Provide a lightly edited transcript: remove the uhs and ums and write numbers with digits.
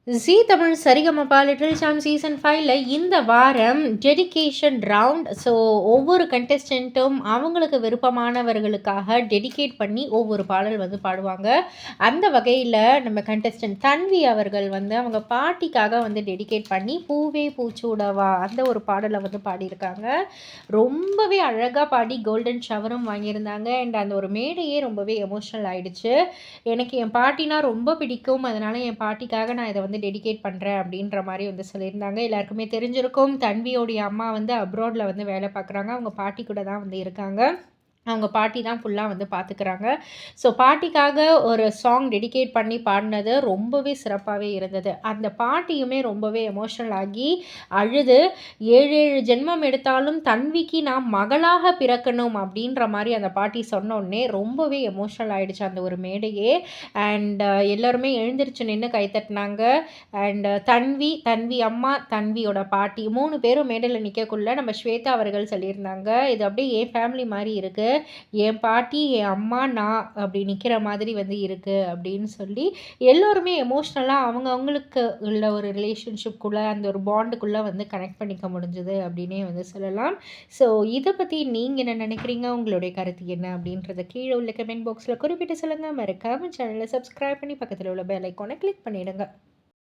ஜீ Tamil Saregamapa little champ season 5ல இந்த வாரம் டெடிகேஷன் ரவுண்ட். ஸோ ஒவ்வொரு கண்டெஸ்டண்ட்டும் அவங்களுக்கு விருப்பமானவர்களுக்காக டெடிகேட் பண்ணி ஒவ்வொரு பாடல் வந்து பாடுவாங்க. அந்த வகையில் நம்ம கண்டெஸ்டன்ட் தன்வி அவர்கள் வந்து அவங்க பாட்டிக்காக வந்து டெடிகேட் பண்ணி பூவே பூச்சூடவா அந்த ஒரு பாடலை வந்து பாடியிருக்காங்க. ரொம்பவே அழகாக பாடி கோல்டன் ஷவரும் வாங்கியிருந்தாங்க. அண்ட் அந்த ஒரு மேடையே ரொம்பவே எமோஷ்னல் ஆயிடுச்சு. எனக்கு என் பாட்டினா ரொம்ப பிடிக்கும். அதனால் என் பாட்டிக்காக நான் இதை வந்து டெடிகேட் பண்ணுறேன் அப்படின்ற மாதிரி வந்து சொல்லியிருந்தாங்க. எல்லாருக்குமே தெரிஞ்சிருக்கும், தன்வியோடைய அம்மா வந்து அப்ராடில் வந்து வேலை பார்க்குறாங்க. அவங்க பாட்டி கூட தான் வந்து இருக்காங்க. அவங்க பாட்டி தான் ஃபுல்லாக வந்து பார்த்துக்கிறாங்க. ஸோ பாட்டிக்காக ஒரு சாங் டெடிகேட் பண்ணி பாடினது ரொம்பவே சிறப்பாகவே இருந்தது. அந்த பாட்டியுமே ரொம்பவே எமோஷ்னல் ஆகி அழுது 7 ஜென்மம் எடுத்தாலும் தன்விக்கு நான் மகளாக பிறக்கணும் அப்படின்ற மாதிரி அந்த பாட்டி சொன்னோடனே ரொம்பவே எமோஷ்னல் ஆகிடுச்சு அந்த ஒரு மேடையே. அண்ட் எல்லோருமே எழுந்திரிச்சு நின்று கைத்தட்டினாங்க. அண்ட் தன்வி அம்மா, தன்வியோட பாட்டி 3 பேரும் மேடையில் நிற்கக்குள்ள நம்ம ஸ்வேதா அவர்கள் சொல்லியிருந்தாங்க, இது அப்படியே என் ஃபேமிலி மாதிரி இருக்குது, என் பாட்டி, என் அம்மா, நான் அப்படி நிற்கிற மாதிரி வந்து இருக்குது அப்படின்னு சொல்லி எல்லோருமே எமோஷ்னலாக அவங்களுக்கு உள்ள ஒரு ரிலேஷன்ஷிப்குள்ளே அந்த ஒரு பாண்டுக்குள்ளே வந்து கனெக்ட் பண்ணிக்க முடிஞ்சுது அப்படின்னே வந்து சொல்லலாம். ஸோ இதை பற்றி நீங்கள் என்ன நினைக்கிறீங்க? உங்களுடைய கருத்து என்ன அப்படின்றத கீழே உள்ள கமெண்ட் பாக்ஸில் குறிப்பிட்டு சொல்லுங்கள். மறக்காமல் சேனலை சப்ஸ்கிரைப் பண்ணி பக்கத்தில் உள்ள பெல் ஐக்கானை கிளிக் பண்ணிவிடுங்க.